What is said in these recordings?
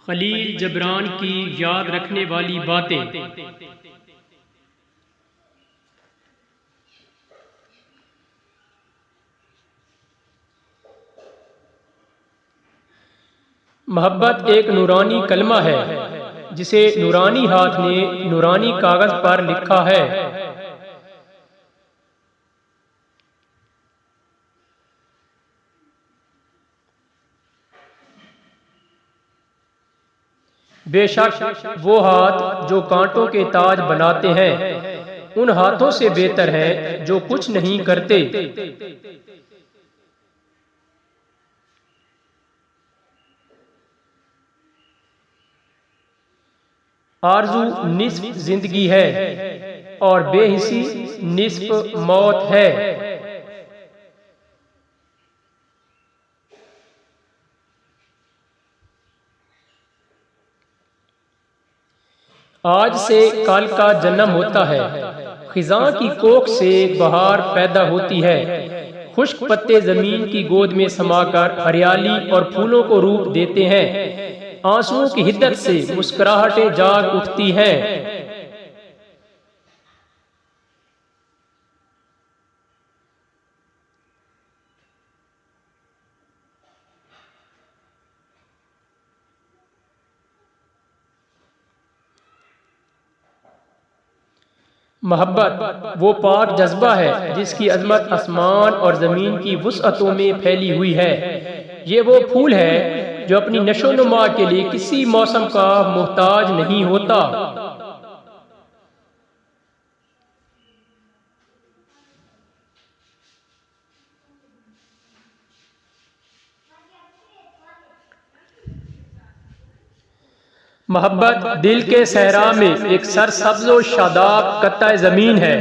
खलील जबरान की याद रखने वाली बातें। मोहब्बत एक नूरानी कलमा है जिसे नूरानी हाथ ने नूरानी कागज पर लिखा है। बेशक वो हाथ जो कांटों के ताज बनाते हैं उन हाथों से बेहतर हैं जो कुछ नहीं करते। आरज़ू निस्फ जिंदगी है और बेहिसी निस्फ मौत है। आज से कल का जन्म होता है, खिज़ां की कोख से बहार पैदा होती है। खुश्क पत्ते जमीन की गोद में समाकर हरियाली और फूलों को रूप देते हैं। आंसुओं की हिद्दत से मुस्कुराहटें जाग उठती हैं। मोहब्बत वो पाक जज्बा है जिसकी अजमत आसमान और ज़मीन की वुसअतों में फैली हुई है। ये वो फूल है जो अपनी नशो नुमा के लिए किसी मौसम का मोहताज नहीं होता। मोहब्बत दिल के सहरा में एक सरसब्ज़ो शादाब कत्ता ज़मीन है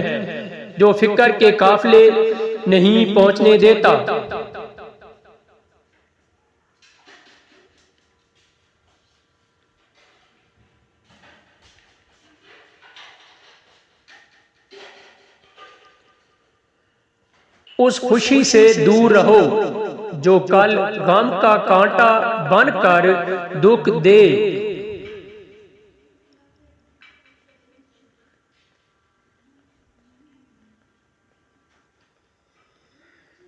जो फिक्र के काफिले नहीं पहुंचने देता। उस खुशी से दूर रहो जो कल गम का कांटा बनकर दुख दे।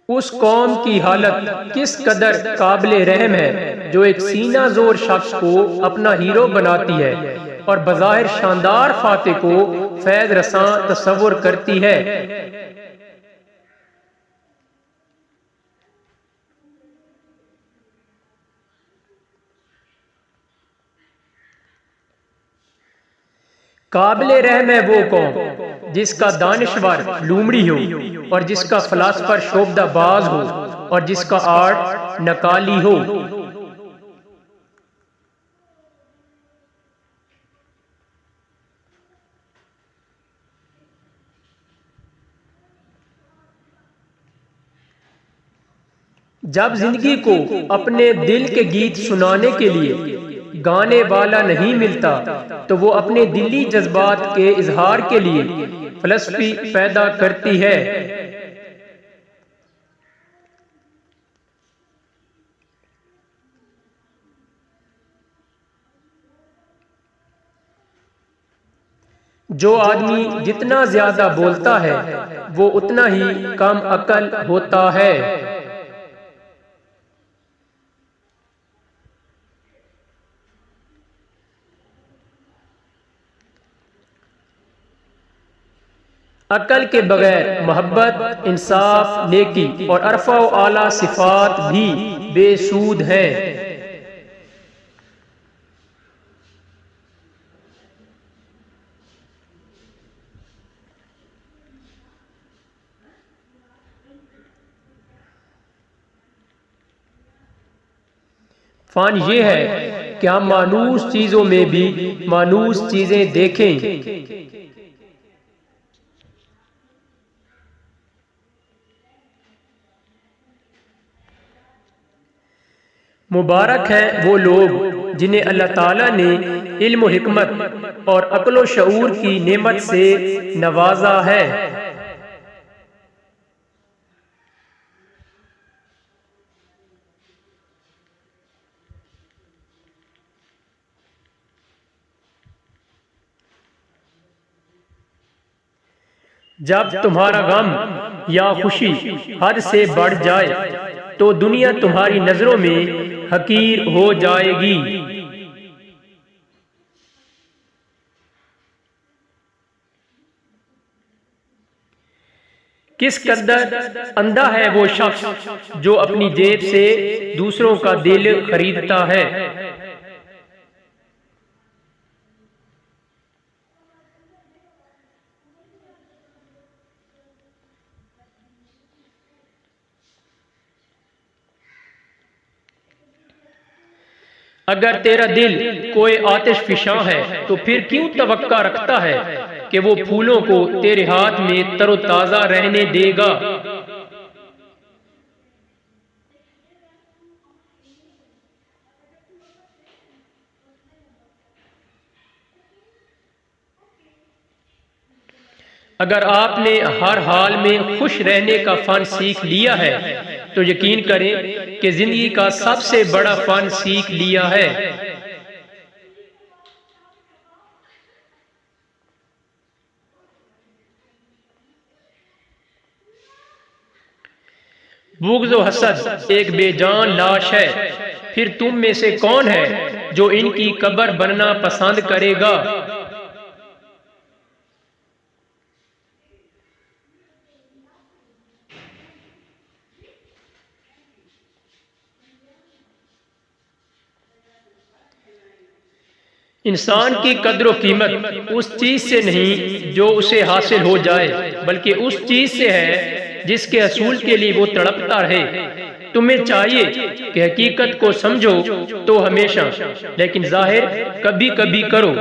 उस कौम की हालत किस कदर काबिले रहम है जो एक सीना जोर शख्स को अपना हीरो बनाती है और बज़ाहिर शानदार फाते को फैज़ रसां तस्वुर करती है। काबिले रहम है वो कौम जिसका दानिश्वर लूमड़ी हो और जिसका फलासफर शोबदाबाज हो और जिसका आर्ट नकाली हो। जब जिंदगी को अपने दिल के गीत सुनाने के लिए गाने वाला नहीं मिलता तो वो अपने दिली जज्बात के इजहार के लिए फिलॉसफी पैदा करती है। जो आदमी जितना ज्यादा बोलता है वो उतना ही कम अकल होता है। अकल के बगैर मोहब्बत, इंसाफ, नेकी और अरफा व आला सिफात भी बेसूद हैं। फन ये है कि हम मानूस चीजों में भी मानूस चीजें देखें। मुबारक हैं वो लोग जिन्हें अल्लाह ताला ने इल्म, हिकमत और अक्ल व शऊर की नेमत से नवाजा है। जब तुम्हारा गम या खुशी हद से बढ़ जाए तो दुनिया तुम्हारी नजरों में हकीर हो जाएगी। किस कदर अंधा है वो शख्स जो अपनी जेब से दूसरों का दिल खरीदता है। अगर तेरा दिल कोई आतिश फिशां है तो फिर क्यों तवक्का रखता है कि वो फूलों को तेरे हाथ में तरोताजा रहने देगा। अगर आपने हर हाल में खुश रहने का फन सीख लिया है तो यकीन करें कि जिंदगी का सबसे बड़ा फन सीख लिया है। बुग़्ज़ व हसद एक बेजान लाश है, फिर तुम में से कौन है जो इनकी कब्र बनना पसंद करेगा। इंसान की कद्र कीमत उस चीज से नहीं जो उसे हासिल हो जाए, बल्कि उस चीज से है जिसके असूल के लिए वो तड़पता रहे। तुम्हें चाहिए कि हकीकत को समझो तो हमेशा, लेकिन जाहिर कभी कभी करो।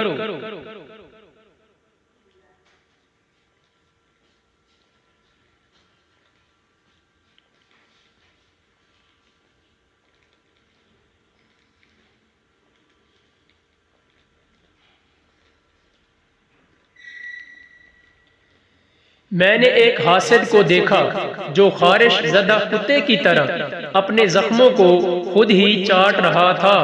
मैंने एक हासिद को देखा जो खारिश ज़दा कुत्ते की तरह अपने जख्मों को खुद ही चाट रहा था।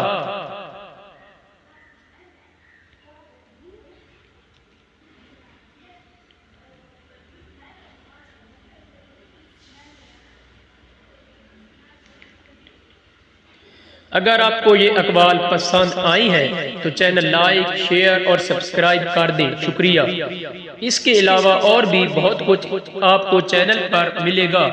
अगर आपको ये अखबार पसंद आई हैं तो चैनल लाइक, शेयर और सब्सक्राइब कर दें। शुक्रिया। इसके अलावा और भी बहुत कुछ आपको चैनल पर मिलेगा।